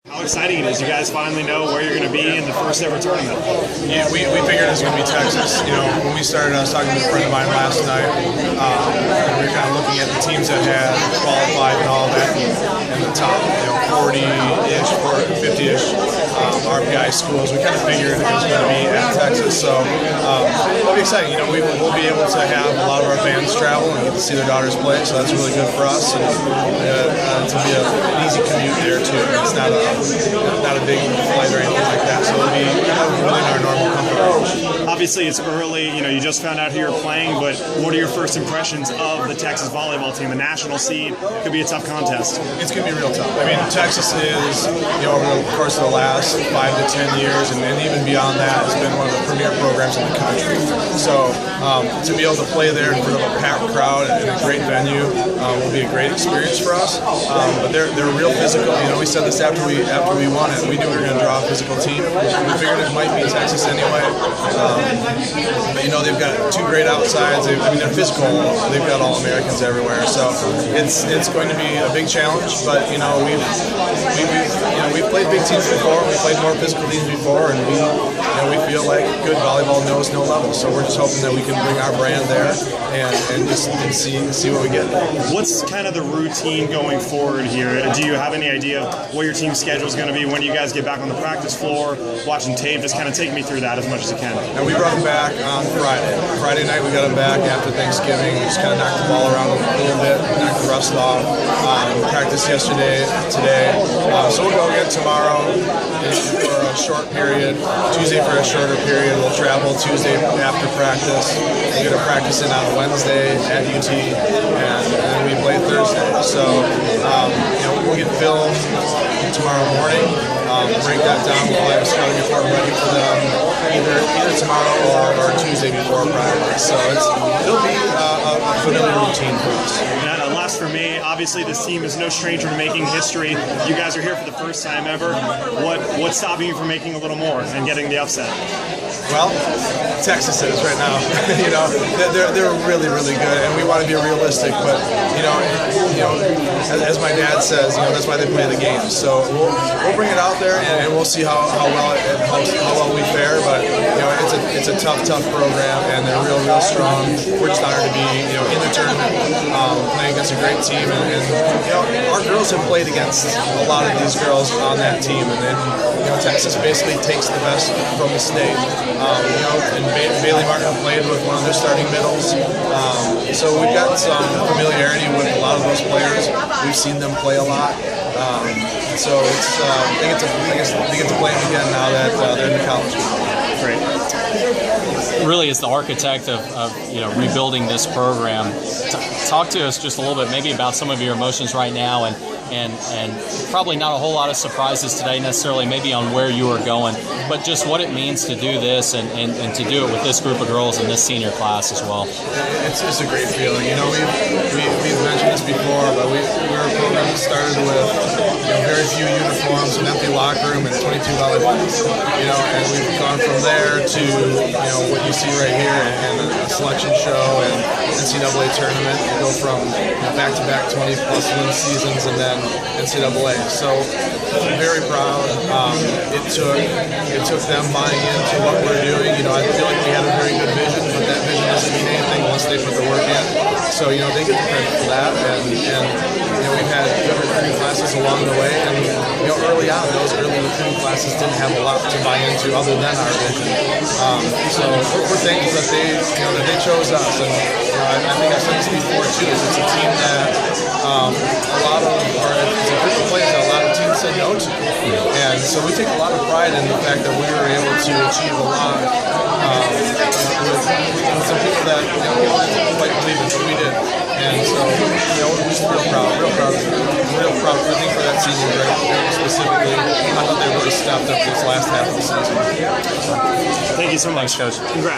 How exciting it is. You guys finally know where you're going to be in the first ever tournament. Yeah, we figured it was going to be Texas. You know, when we started, I was talking to a friend of mine last night. And we were kind of looking at the teams that had qualified and all that, and the top, 40-ish, 50-ish RPI schools. We kind of figured it was going to be at Texas. So it'll be exciting. You know, we'll be able to have a lot of our fans travel and get to see their daughters play. So that's really good for us. And to be an easy commute there too. It's not a big flight or anything like that, so it'll be within our normal comfort range. Obviously, it's early. You just found out who you're playing, but what are your first impressions of the Texas volleyball team? The national seed could be a tough contest. It's going to be real tough. I mean, Texas is, over the course of the last 5 to 10 years, and even beyond that, has been one of the premier programs in the country. So to be able to play there in front of a packed crowd and a great venue will be a great experience for us. But they're real physical. We said this after we won it. We knew we were going to draw a physical team. We figured it might be Texas anyway. But they've got 2 great outsides. They're physical. They've got All-Americans everywhere. So it's going to be a big challenge. But we've played big teams before. We've played more physical teams before, and we feel like good volleyball knows no level. So we're just hoping that we can bring our brand there and see what we get. What's kind of the routine going forward here? Do you have any idea what your team's schedule is going to be? When do you guys get back on the practice floor, watching tape? Just kind of take me through that as much as you can. And we brought them back on Friday. Friday night we got them back after Thanksgiving. We just kind of knocked the ball around a little bit, knocked the rust off. Practiced yesterday, today. So we'll go again tomorrow for a short period. Tuesday for a shorter period. We'll travel Tuesday after practice. We're going to practice in on Wednesday at UT, and then we play Thursday. So we'll get film tomorrow morning. Break that down. We'll have a scouting report ready for them either tomorrow or Tuesday before practice. So it'll be a familiar routine for us. Last for me, obviously this team is no stranger to making history. You guys are here for the first time ever. What's stopping you from making a little more and getting the upset? Well, Texas is right now. They're really, really good, and we want to be realistic. But as my dad says, that's why they play the games. So we'll bring it out there, and we'll see how well we fare. But it's a tough program, and they're real strong. We're just honored to be in the tournament, playing against a great team, and our girls have played against a lot of these girls on that team, and then Texas basically takes the best from the state. And Bailey Martin played with one of their starting middles, so we've got some familiarity with a lot of those players. We've seen them play a lot, so they get to play them again now that they're in the college. Great. Really, as the architect of rebuilding this program, talk to us just a little bit maybe about some of your emotions right now, and probably not a whole lot of surprises today necessarily maybe on where you are going, but just what it means to do this and to do it with this group of girls in this senior class as well. It's just a great feeling. We've mentioned this before, but we're a program that started with very few uniforms, an empty locker room, and 22 volleyballs. And we've gone from there to what you see right here, and a selection show and NCAA tournament. We go from back-to-back 20-plus win seasons, and then NCAA. So I'm very proud. It took them buying into what we're doing. I feel like we had a very good vision, but that vision doesn't mean anything unless they put the work in. So they get the credit for that, and we've had good recruiting classes along the way, and early on those early recruiting classes didn't have a lot to buy into other than our vision. So we're thankful that they chose us, and I think I've said this before too. It's a team that it's a group of players that a lot of teams said no to, and so we take a lot of pride in the fact that we were able to achieve a lot with some people that didn't quite believe it, but we did. And so we're just real proud rooting for that senior group specifically. I thought they really stepped up this last half of the season. Thank you so much, Coach. Congrats.